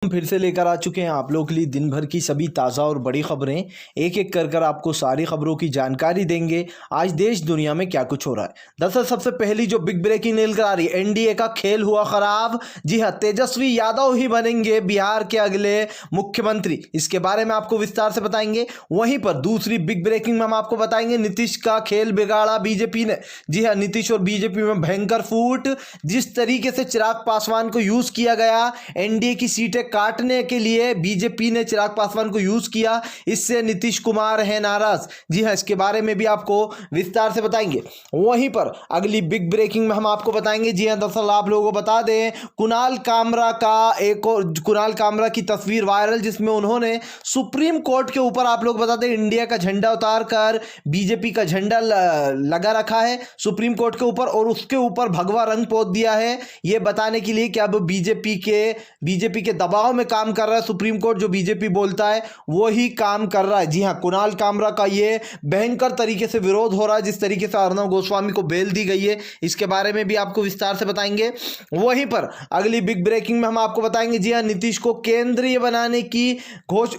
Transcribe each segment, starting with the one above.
हम फिर से लेकर आ चुके हैं आप लोगों के लिए दिन भर की सभी ताज़ा और बड़ी खबरें। एक एक कर आपको सारी खबरों की जानकारी देंगे आज देश दुनिया में क्या कुछ हो रहा है। दरअसल सबसे पहली जो बिग ब्रेकिंग निकल आ रही है, एनडीए का खेल हुआ खराब। जी हाँ, तेजस्वी यादव ही बनेंगे बिहार के अगले मुख्यमंत्री। इसके बारे में आपको विस्तार से बताएंगे। वहीं पर दूसरी बिग ब्रेकिंग में हम आपको बताएंगे नीतीश का खेल बिगाड़ा बीजेपी ने। जी हाँ, नीतीश और बीजेपी में भयंकर फूट। जिस तरीके से चिराग पासवान को यूज किया गया एनडीए की सीटें काटने के लिए, बीजेपी ने चिराग पासवान को यूज किया, इससे नीतीश कुमार है नाराज। जी हां, इसके बारे में भी आपको विस्तार से बताएंगे। वहीं पर अगली बिग ब्रेकिंग में हम आपको बताएंगे। जी हां, दरअसल आप लोगों को बता दें, कुणाल कामरा की तस्वीर वायरल, जिसमें उन्होंने सुप्रीम कोर्ट के ऊपर, आप लोग बता दें, इंडिया का झंडा उतार कर बीजेपी का झंडा लगा रखा है सुप्रीम कोर्ट के ऊपर, और उसके ऊपर भगवा रंग पोत दिया है, यह बताने के लिए कि अब बीजेपी के दबाव में काम कर रहा है सुप्रीम कोर्ट। जो बीजेपी बोलता है वो ही काम कर रहा है। जी हां, कुणाल कामरा का ये भयंकर तरीके से विरोध हो रहा है, जिस तरीके से अर्नब गोस्वामी को बेल दी गई है, इसके बारे में भी आपको विस्तार से बताएंगे। वहीं पर अगली बिग ब्रेकिंग में हम आपको बताएंगे। जी हां, नीतीश को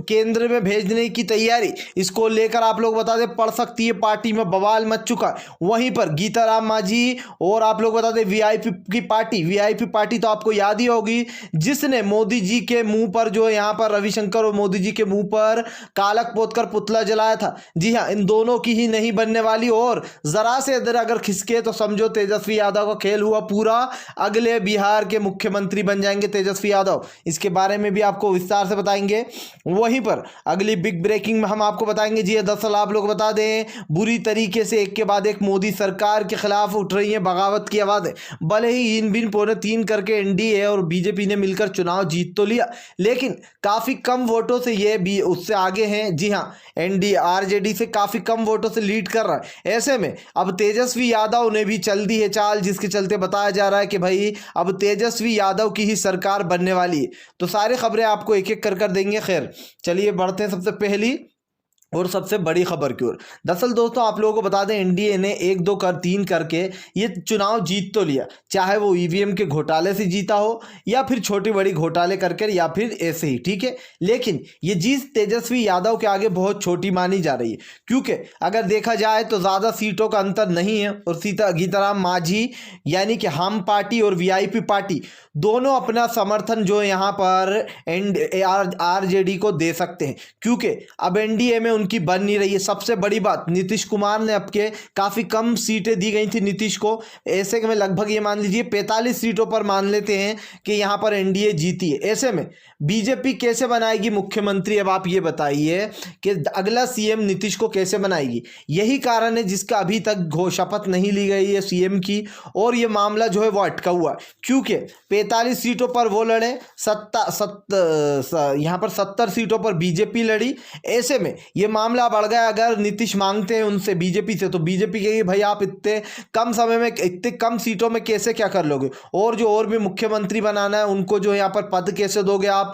केंद्र में भेजने की तैयारी, इसको लेकर आप लोग बता दें, पड़ सकती है पार्टी में बवाल मच चुका है। वहीं पर गीताराम मांझी और आप लोग बता दें वीआईपी पार्टी तो आपको याद ही होगी, जिसने मोदी जी के मुंह पर, जो यहां पर रविशंकर और मोदी जी के मुंह पर कालक पोतकर पुतला जलाया था। जी हां, इन दोनों की ही नहीं बनने वाली, और जरा से इधर अगर खिसके तो समझो तेजस्वी यादव का खेल हुआ पूरा। अगले बिहार के मुख्यमंत्री बन जाएंगे तेजस्वी यादव। इसके बारे में भी आपको विस्तार से बताएंगे। वहीं पर अगली बिग ब्रेकिंग में हम आपको बताएंगे। जी दरअसल आप लोग बता दें, बुरी तरीके से एक के बाद एक मोदी सरकार के खिलाफ उठ रही है बगावत की आवाजें। भले ही इन बिन पौने 3 करके एनडीए और बीजेपी ने मिलकर चुनाव जीत तो लिया, लेकिन काफी कम वोटों से ये भी उससे आगे हैं। जी हां, एनडीए आरजेडी से काफी कम वोटों से लीड कर रहा है। ऐसे में अब तेजस्वी यादव ने भी चल दी है चाल, जिसके चलते बताया जा रहा है कि भाई अब तेजस्वी यादव की ही सरकार बनने वाली है। तो सारी खबरें आपको एक एक कर देंगे। खैर चलिए बढ़ते हैं सबसे पहली और सबसे बड़ी खबर की ओर। दरअसल दोस्तों आप लोगों को बता दें, एनडीए ने 1 2 3 करके ये चुनाव जीत तो लिया, चाहे वो ईवीएम के घोटाले से जीता हो या फिर छोटी बड़ी घोटाले करके या फिर ऐसे ही, ठीक है। लेकिन ये जीत तेजस्वी यादव के आगे बहुत छोटी मानी जा रही है, क्योंकि अगर देखा जाए तो ज़्यादा सीटों का अंतर नहीं है, और गीताराम मांझी यानी कि हम पार्टी और वीआईपी पार्टी दोनों अपना समर्थन जो यहाँ पर आरजेडी को दे सकते हैं, क्योंकि अब एनडीए में उनकी बन नहीं रही है। सबसे बड़ी बात, नीतीश कुमार ने आपके काफी कम सीटें दी गई थी नीतीश को, ऐसे में लगभग ये मान लीजिए 45 सीटों पर मान लेते हैं कि यहां पर एनडीए जीती है। ऐसे में बीजेपी कैसे बनाएगी मुख्यमंत्री? अब आप ये बताइए कि अगला सीएम नीतीश को कैसे बनाएगी? यही कारण है जिसका अभी तक शपथ नहीं ली गई है सीएम की, और ये मामला जो है वो अटका हुआ है, क्योंकि 45 सीटों पर वो लड़े, यहां पर 70 सीटों पर बीजेपी लड़ी। ऐसे में ये मामला बढ़ गया। अगर नीतीश मांगते हैं उनसे बीजेपी से, तो बीजेपी कहेगी भाई आप इतने कम समय में इतने कम सीटों में कैसे क्या कर लोगे, और जो और भी मुख्यमंत्री बनाना है उनको जो यहाँ पर पद कैसे दोगे आप?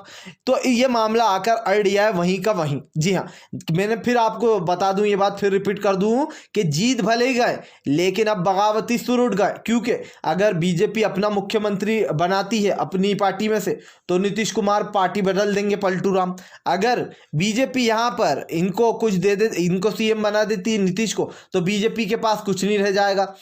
तो ये मामला आकर अड़ गया है वहीं का वहीं। जी हाँ, मैंने फिर आपको बता दूं, ये बात फिर रिपीट कर दूं कि जीत भले ही गए, लेकिन अब बगावती सुर उठ गए, क्योंकि अगर बीजेपी अपना मुख्यमंत्री बनाती है अपनी पार्टी में से, तो नीतीश कुमार पार्टी बदल देंगे पलटू राम। अगर बीजेपी यहाँ पर इनको कुछ दे दे, इनको सीएम बना देती है नीतीश को, तो बीजेपी के पास कुछ नहीं रह जाएगा।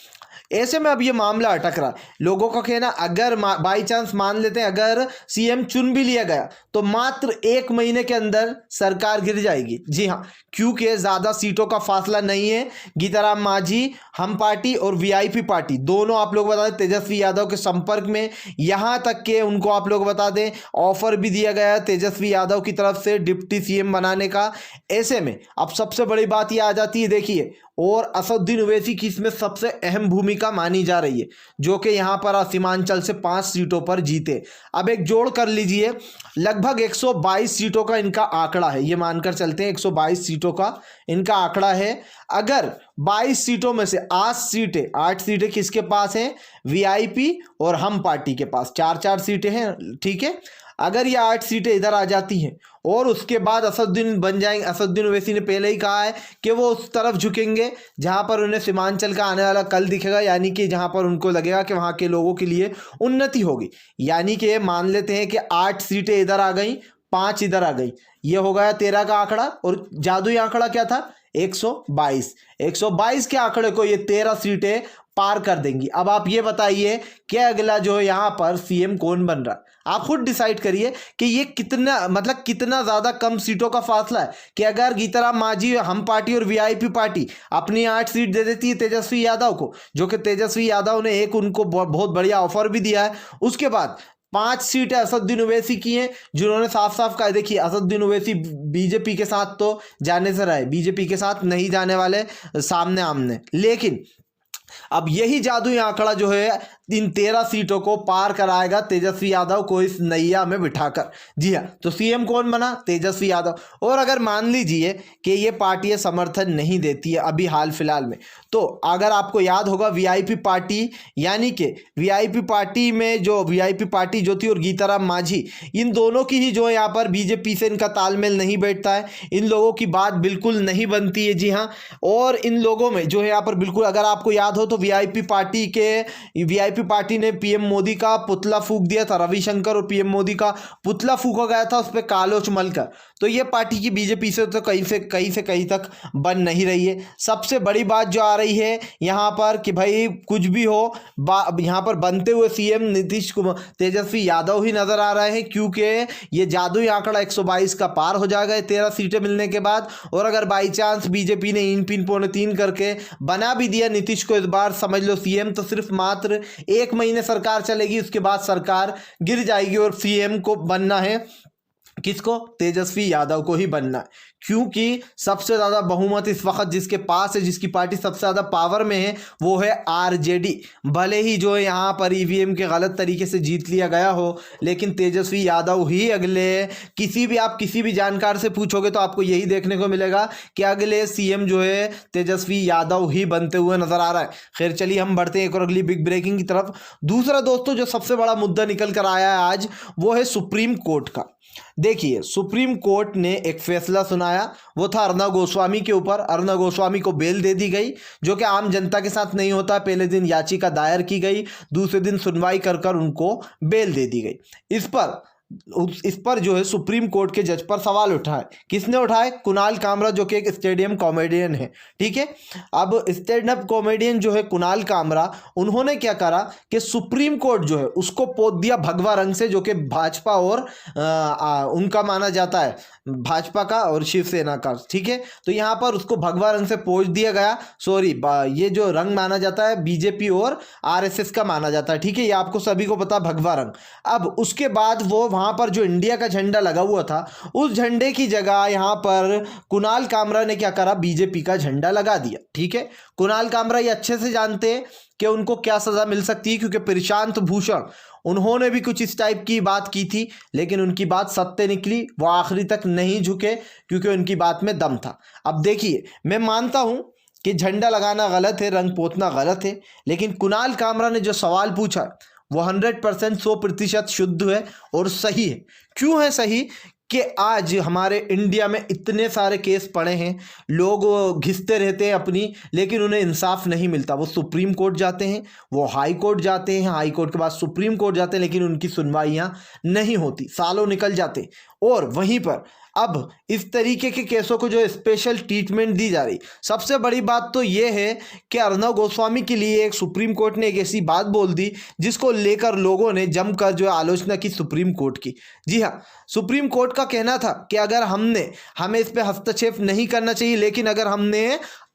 ऐसे में अब ये मामला अटक रहा है। लोगों का कहना, अगर बाई चांस मान लेते हैं अगर सीएम चुन भी लिया गया, तो मात्र 1 महीने के अंदर सरकार गिर जाएगी। जी हाँ, क्योंकि ज्यादा सीटों का फासला नहीं है। गीताराम मांझी, हम पार्टी और वीआईपी पार्टी दोनों आप लोग बता दें तेजस्वी यादव के संपर्क में, यहां तक के उनको आप लोग बता दें ऑफर भी दिया गया है तेजस्वी यादव की तरफ से डिप्टी सीएम बनाने का। ऐसे में अब सबसे बड़ी बात यह आ जाती है, देखिए, और असदुद्दीन ओवैसी की इसमें सबसे अहम भूमिका मानी जा रही है, जो कि यहां पर सीमांचल से 5 सीटों पर जीते। अब एक जोड़ कर लीजिए, लगभग 122 सीटों का इनका आंकड़ा है, ये मानकर चलते हैं 122 सीटों का इनका आंकड़ा है। अगर 22 सीटों में से 8 सीटें किसके पास हैं? वीआईपी और हम पार्टी के पास 4 4 सीटें हैं, ठीक है। अगर ये 8 सीटें इधर आ जाती हैं और उसके बाद असदुद्दीन बन जाएंगे, असदुद्दीन ओवैसी ने पहले ही कहा है कि वो उस तरफ झुकेंगे जहां पर उन्हें सीमांचल का आने वाला कल दिखेगा, यानी कि जहां पर उनको लगेगा कि वहां के लोगों के लिए उन्नति होगी। यानी कि मान लेते हैं कि 8 सीटें इधर आ गई, 5 इधर आ गई, ये हो गया 13 का आंकड़ा। और जादुई आंकड़ा क्या था? 122। 122 के आंकड़े को ये 13 सीटें पार कर देंगी। अब आप ये बताइए कि अगला जो है यहाँ पर सीएम कौन बन रहा है, आप खुद डिसाइड करिए कि ये कितना, मतलब कितना ज़्यादा कम सीटों का फासला है। कि अगर गीताराम मांझी, हम पार्टी और वीआईपी पार्टी अपनी 8 सीट दे देती है तेजस्वी यादव को, जो कि तेजस्वी यादव ने एक उनको बहुत बढ़िया ऑफर भी दिया है। उसके बाद 5 सीटें असदुद्दीन ओवैसी की हैं, जिन्होंने साफ साफ कहा, देखिए असदुद्दीन ओवैसी बीजेपी के साथ तो जाने से रहे, बीजेपी के साथ नहीं जाने वाले सामने आमने, लेकिन अब यही जादुई आंकड़ा जो है इन 13 सीटों को पार कराएगा तेजस्वी यादव को इस नैया में बिठाकर। जी हाँ, तो सीएम कौन बना? तेजस्वी यादव। और अगर मान लीजिए कि ये पार्टी समर्थन नहीं देती है अभी हाल फिलहाल में, तो अगर आपको याद होगा वीआईपी पार्टी, यानी कि वीआईपी पार्टी में जो वीआईपी पार्टी जो थी और गीताराम मांझी, इन दोनों की ही जो है यहाँ पर बीजेपी से इनका तालमेल नहीं बैठता है, इन लोगों की बात बिल्कुल नहीं बनती है। जी हाँ, और इन लोगों में जो है यहाँ पर बिल्कुल, अगर आपको याद हो तो वीआईपी पार्टी ने पीएम मोदी का पुतला फूंक दिया था, रविशंकर और पीएम मोदी का पुतला फूंका गया था उस पर कालोच मलकर। तो ये पार्टी की बीजेपी से तो कहीं से कहीं तक बन नहीं रही है। सबसे बड़ी बात जो आ रही है यहाँ पर कि भाई कुछ भी हो, यहाँ पर बनते हुए सीएम नीतीश कुमार, तेजस्वी यादव ही नजर आ रहे हैं, क्योंकि ये जादुई आंकड़ा 122 का पार हो जाएगा 13 सीटें मिलने के बाद। और अगर बाई चांस बीजेपी ने इन पिन पौने 3 करके बना भी दिया नीतीश को इस बार, समझ लो सीएम, तो सिर्फ मात्र 1 महीने सरकार चलेगी, उसके बाद सरकार गिर जाएगी और सीएम को बनना है किसको? तेजस्वी यादव को ही बनना है, क्योंकि सबसे ज़्यादा बहुमत इस वक्त जिसके पास है, जिसकी पार्टी सबसे ज़्यादा पावर में है, वो है आरजेडी। भले ही जो है यहाँ पर ईवीएम के गलत तरीके से जीत लिया गया हो, लेकिन तेजस्वी यादव ही अगले, आप किसी भी जानकार से पूछोगे तो आपको यही देखने को मिलेगा कि अगले सीएम जो है तेजस्वी यादव ही बनते हुए नजर आ रहा है। खैर चलिए हम बढ़ते हैं एक और अगली बिग ब्रेकिंग की तरफ। दूसरा दोस्तों जो सबसे बड़ा मुद्दा निकल कर आया है आज, वो है सुप्रीम कोर्ट का। देखिए सुप्रीम कोर्ट ने एक फैसला सुनाया, वो था अर्नब गोस्वामी के ऊपर। अर्नब गोस्वामी को बेल दे दी गई, जो कि आम जनता के साथ नहीं होता। पहले दिन याचिका दायर की गई, दूसरे दिन सुनवाई कर उनको बेल दे दी गई। इस पर जो है सुप्रीम कोर्ट के जज पर सवाल उठाए। किसने उठाए? कुणाल कामरा, जो कि एक स्टैंड कॉमेडियन है। ठीक है, अब स्टैंड अप कॉमेडियन जो है कुणाल कामरा, उन्होंने क्या करा कि सुप्रीम कोर्ट जो है उसको पोत दिया भगवा रंग से, जो कि भाजपा और उनका माना जाता है, भाजपा का और शिवसेना का। ठीक है, तो यहाँ पर उसको भगवा रंग से पोत दिया गया। सॉरी, ये जो रंग माना जाता है बीजेपी और आरएसएस का माना जाता है। ठीक है, ये आपको सभी को पता, भगवा रंग। अब उसके बाद वो वहां पर जो इंडिया का झंडा लगा हुआ था, उस झंडे की जगह यहां पर कुणाल कामरा ने क्या करा? बीजेपी का झंडा लगा दिया। ठीक है, कुणाल कामरा ये अच्छे से जानते हैं कि उनको क्या सजा मिल सकती है, क्योंकि प्रशांत भूषण उन्होंने भी कुछ इस टाइप की बात की थी, लेकिन उनकी बात सत्य निकली, वो आखिरी तक नहीं झुके, क्योंकि उनकी बात में दम था। अब देखिए, मैं मानता हूं कि झंडा लगाना गलत है, रंग पोतना गलत है, लेकिन कुणाल कामरा ने जो सवाल पूछा वो 100% 100% शुद्ध है और सही है। क्यों है सही? कि आज हमारे इंडिया में इतने सारे केस पड़े हैं, लोग घिसते रहते हैं अपनी, लेकिन उन्हें इंसाफ नहीं मिलता। वो सुप्रीम कोर्ट जाते हैं, वो हाई कोर्ट जाते हैं, हाई कोर्ट के बाद सुप्रीम कोर्ट जाते हैं, लेकिन उनकी सुनवाइयाँ नहीं होती, सालों निकल जाते। और वहीं पर अब इस तरीके के केसों को जो स्पेशल ट्रीटमेंट दी जा रही। सबसे बड़ी बात तो ये है कि अर्नब गोस्वामी के लिए एक सुप्रीम कोर्ट ने एक ऐसी बात बोल दी जिसको लेकर लोगों ने जमकर जो आलोचना की सुप्रीम कोर्ट की। जी हाँ, सुप्रीम कोर्ट का कहना था कि अगर हमें इस पर हस्तक्षेप नहीं करना चाहिए, लेकिन अगर हमने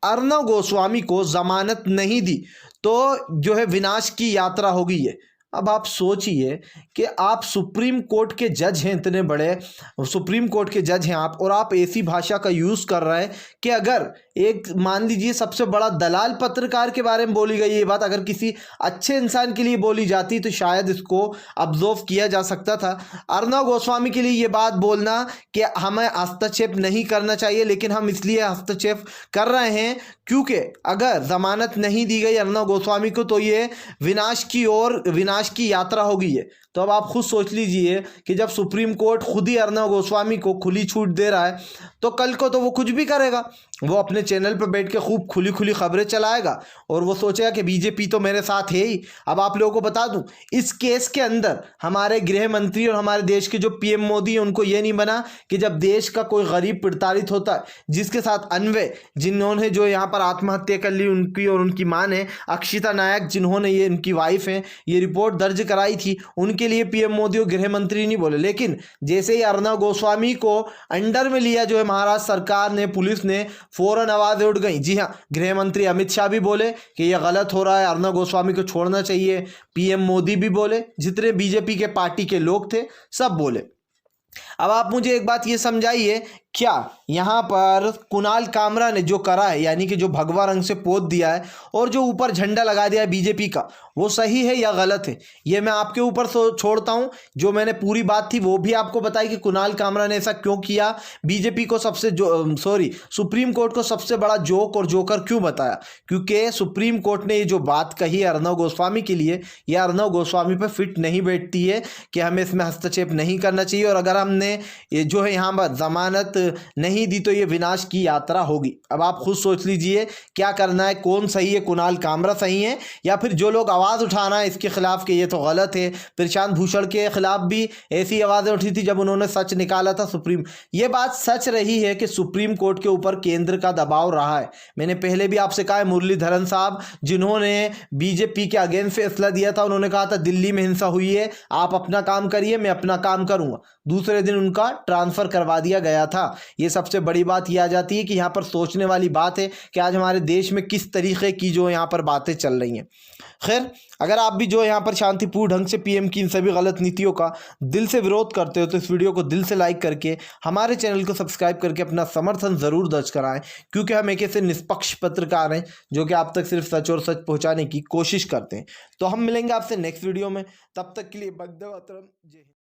अर्नब गोस्वामी को जमानत नहीं दी तो जो है विनाश की यात्रा होगी ये। अब आप सोचिए कि आप सुप्रीम कोर्ट के जज हैं, इतने बड़े सुप्रीम कोर्ट के जज हैं आप, और आप ऐसी भाषा का यूज़ कर रहे हैं कि अगर एक मान लीजिए सबसे बड़ा दलाल पत्रकार के बारे में बोली गई ये बात अगर किसी अच्छे इंसान के लिए बोली जाती तो शायद इसको ऑब्जर्व किया जा सकता था। अर्नब गोस्वामी के लिए ये बात बोलना कि हमें हस्तक्षेप नहीं करना चाहिए, लेकिन हम इसलिए हस्तक्षेप कर रहे हैं क्योंकि अगर जमानत नहीं दी गई अर्नब गोस्वामी को तो ये विनाश की यात्रा होगी। ये तो अब आप खुद सोच लीजिए कि जब सुप्रीम कोर्ट खुद ही अर्नब गोस्वामी को खुली छूट दे रहा है तो कल को तो वो कुछ भी करेगा। वो अपने चैनल पर बैठ के खूब खुली खुली खबरें चलाएगा और वो सोचेगा कि बीजेपी तो मेरे साथ है ही। अब आप लोगों को बता दूं, इस केस के अंदर हमारे गृह मंत्री और हमारे देश के जो पीएम मोदी हैं उनको ये नहीं बना कि जब देश का कोई गरीब प्रताड़ित होता है, जिसके साथ अन्वय जिन्होंने जो यहाँ पर आत्महत्या कर ली, उनकी और उनकी मां ने, अक्षिता नायक जिन्होंने, ये उनकी वाइफ हैं, ये रिपोर्ट दर्ज कराई थी, उनके लिए पीएम मोदी और गृह मंत्री नहीं बोले। लेकिन जैसे ही अर्नब गोस्वामी को अंडर में लिया जो है महाराष्ट्र सरकार ने, पुलिस ने, फौरन आवाज़ें उठ गई। जी हाँ, गृह मंत्री अमित शाह भी बोले कि यह गलत हो रहा है, अर्नब गोस्वामी को छोड़ना चाहिए। पीएम मोदी भी बोले, जितने बीजेपी के पार्टी के लोग थे सब बोले। अब आप मुझे एक बात ये समझाइए, क्या यहाँ पर कुणाल कामरा ने जो करा है, यानी कि जो भगवा रंग से पोत दिया है और जो ऊपर झंडा लगा दिया है बीजेपी का, वो सही है या गलत है? ये मैं आपके ऊपर छोड़ता हूँ। जो मैंने पूरी बात थी वो भी आपको बताई कि कुणाल कामरा ने ऐसा क्यों किया, बीजेपी को सुप्रीम कोर्ट को सबसे बड़ा जोक और जोकर क्यों बताया, क्योंकि सुप्रीम कोर्ट ने ये जो बात कही है अर्नब गोस्वामी के लिए, यह अर्नब गोस्वामी पर फिट नहीं बैठती है कि हमें इसमें हस्तक्षेप नहीं करना चाहिए, और अगर हमने ये जो है यहाँ पर जमानत नहीं दी तो ये विनाश की यात्रा होगी। अब आप खुद सोच लीजिए क्या करना है, कौन सही है, कुणाल कामरा सही है या फिर जो लोग आवाज़ उठाना है इसके खिलाफ कि ये तो गलत है। प्रशांत भूषण के खिलाफ भी ऐसी आवाज़ें उठी थी जब उन्होंने सच निकाला था सुप्रीम। ये बात सच रही है कि सुप्रीम कोर्ट के ऊपर केंद्र का दबाव रहा है। मैंने पहले भी आपसे कहा है, मुरलीधरन साहब जिन्होंने बीजेपी के अगेंस्ट फैसला दिया था, उन्होंने कहा था दिल्ली में हिंसा हुई है, आप अपना काम करिए, मैं अपना काम करूंगा। दूसरे दिन उनका ट्रांसफ़र करवा दिया गया था। ये सबसे बड़ी बात ये आ जाती है कि यहाँ पर सोचने वाली बात है कि आज हमारे देश में किस तरीके की जो यहाँ पर बातें चल रही हैं। खैर, अगर आप भी जो यहाँ पर शांतिपूर्ण ढंग से पीएम की इन सभी गलत नीतियों का दिल से विरोध करते हो तो इस वीडियो को दिल से लाइक करके हमारे चैनल को सब्सक्राइब करके अपना समर्थन ज़रूर दर्ज कराएं, क्योंकि हम एक ऐसे निष्पक्ष पत्रकार हैं जो कि आप तक सिर्फ सच और सच पहुँचाने की कोशिश करते हैं। तो हम मिलेंगे आपसे नेक्स्ट वीडियो में, तब तक के लिए वंदे मातरम, जय हिंद।